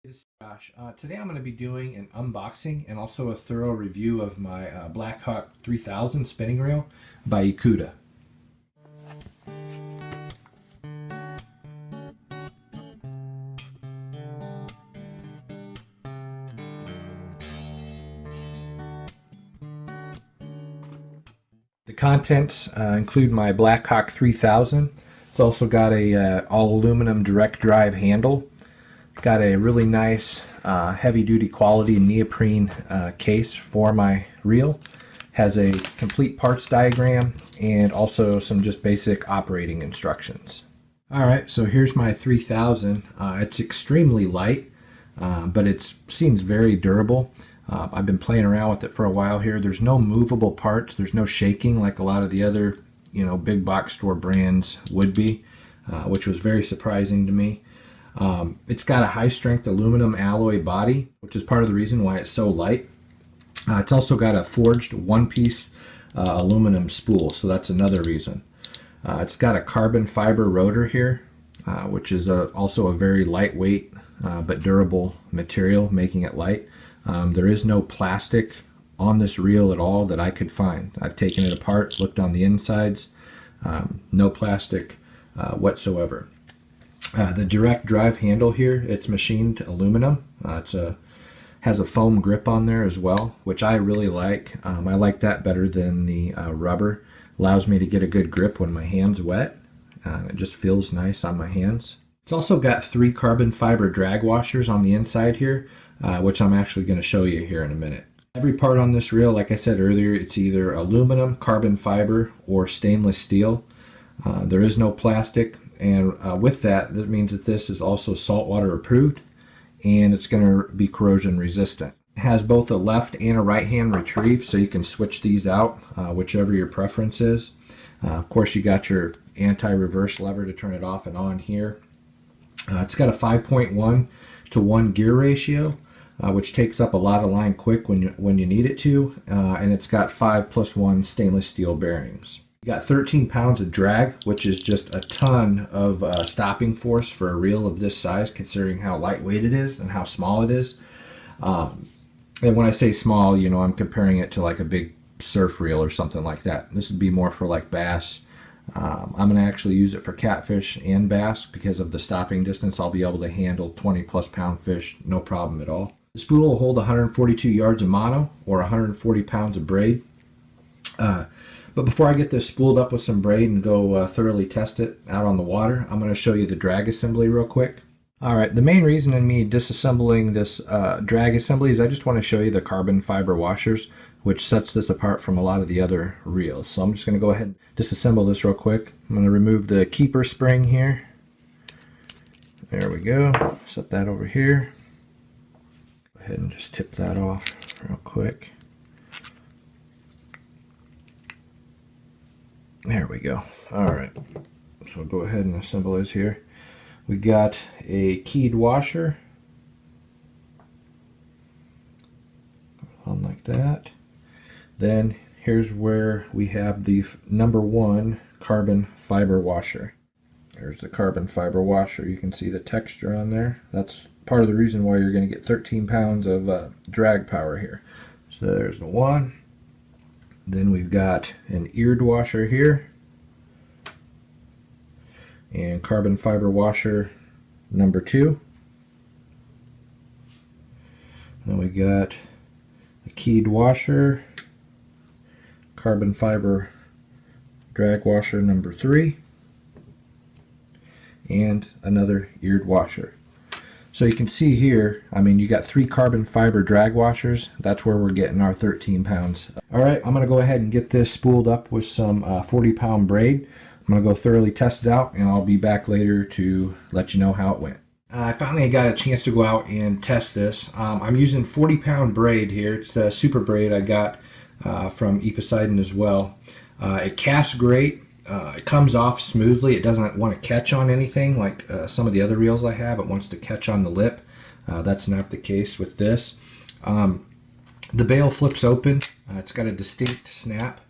This is Josh. Today I'm going to be doing an unboxing and also a thorough review of my BlackHawk 3000 spinning reel by Ikuda. The contents include my BlackHawk 3000. It's also got a all aluminum direct drive handle. Got a really nice heavy duty quality neoprene case for my reel. Has a complete parts diagram and also some just basic operating instructions. Alright, so here's my 3000. It's extremely light, but it seems very durable. I've been playing around with it for a while here. There's no movable parts. There's no shaking like a lot of the other, big box store brands would be, which was very surprising to me. It's got a high strength aluminum alloy body, which is part of the reason why it's so light. It's also got a forged one-piece aluminum spool, so that's another reason. It's got a carbon fiber rotor here, which is also a very lightweight but durable material, making it light. There is no plastic on this reel at all that I could find. I've taken it apart, looked on the insides, no plastic whatsoever. The direct drive handle here, it's machined aluminum. Has a foam grip on there as well, which I really like. I like that better than the rubber. Allows me to get a good grip when my hand's wet. It just feels nice on my hands. It's also got 3 carbon fiber drag washers on the inside here, which I'm actually going to show you here in a minute. Every part on this reel, like I said earlier, it's either aluminum, carbon fiber, or stainless steel. There is no plastic. And with that means that this is also saltwater approved and it's going to be corrosion resistant. It has both a left and a right hand retrieve, so you can switch these out, whichever your preference is. Of course, you got your anti-reverse lever to turn it off and on here. It's got a 5.1 to 1 gear ratio, which takes up a lot of line quick when you need it to, and it's got 5+1 stainless steel bearings. You got 13 pounds of drag, which is just a ton of stopping force for a reel of this size, considering how lightweight it is and how small it is. And when I say small, I'm comparing it to like a big surf reel or something like that. This would be more for like bass. I'm going to actually use it for catfish and bass because of the stopping distance. I'll be able to handle 20+ pound fish, no problem at all. The spool will hold 142 yards of mono or 140 pounds of braid. But before I get this spooled up with some braid and go thoroughly test it out on the water, I'm going to show you the drag assembly real quick. Alright, the main reason in me disassembling this drag assembly is I just want to show you the carbon fiber washers, which sets this apart from a lot of the other reels. So I'm just going to go ahead and disassemble this real quick. I'm going to remove the keeper spring here. There we go. Set that over here. Go ahead and just tip that off real quick. There we go. Alright, so go ahead and assemble this here. We got a keyed washer on like that. Then here's where we have the number 1 carbon fiber washer. There's the carbon fiber washer. You can see the texture on there. That's part of the reason why you're going to get 13 pounds of drag power here. So there's the one. Then we've got an eared washer here and carbon fiber washer number 2. Then we got a keyed washer, carbon fiber drag washer number 3, and another eared washer. So you can see here, you got 3 carbon fiber drag washers. That's where we're getting our 13 pounds. Alright, I'm going to go ahead and get this spooled up with some 40-pound braid. I'm going to go thoroughly test it out, and I'll be back later to let you know how it went. I finally got a chance to go out and test this. I'm using 40-pound braid here. It's the super braid I got from Eposeidon as well. It casts great. It comes off smoothly. It doesn't want to catch on anything like some of the other reels I have. It wants to catch on the lip. That's not the case with this. The bail flips open. It's got a distinct snap.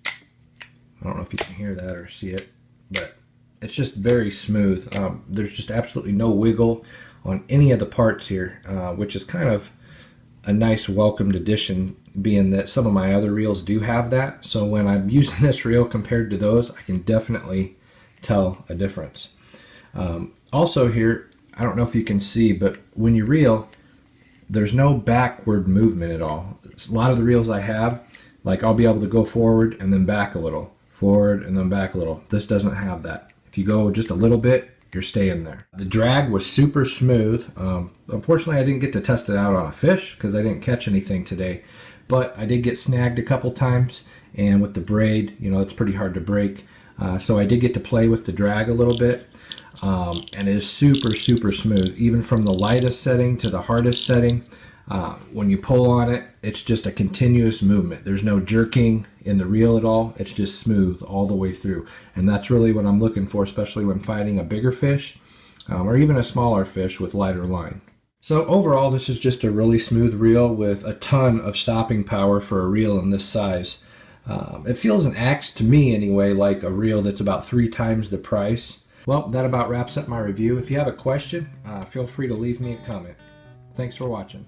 I don't know if you can hear that or see it, but it's just very smooth. There's just absolutely no wiggle on any of the parts here, which is kind of a nice welcomed addition, being that some of my other reels do have that. So when I'm using this reel compared to those, I can definitely tell a difference. Also here, I don't know if you can see, but when you reel, there's no backward movement at all. A lot of the reels I have, like I'll be able to go forward and then back a little, forward and then back a little. This doesn't have that. If you go just a little bit, you're staying there. The drag was super smooth. Unfortunately, I didn't get to test it out on a fish because I didn't catch anything today, but I did get snagged a couple times, and with the braid, you know, it's pretty hard to break. So I did get to play with the drag a little bit, and it is super smooth, even from the lightest setting to the hardest setting. When you pull on it, it's just a continuous movement. There's no jerking in the reel at all. It's just smooth all the way through. And that's really what I'm looking for, especially when fighting a bigger fish or even a smaller fish with lighter line. So overall, this is just a really smooth reel with a ton of stopping power for a reel in this size. It feels and acts, to me anyway, like a reel that's about 3 times the price. Well, that about wraps up my review. If you have a question, feel free to leave me a comment. Thanks for watching.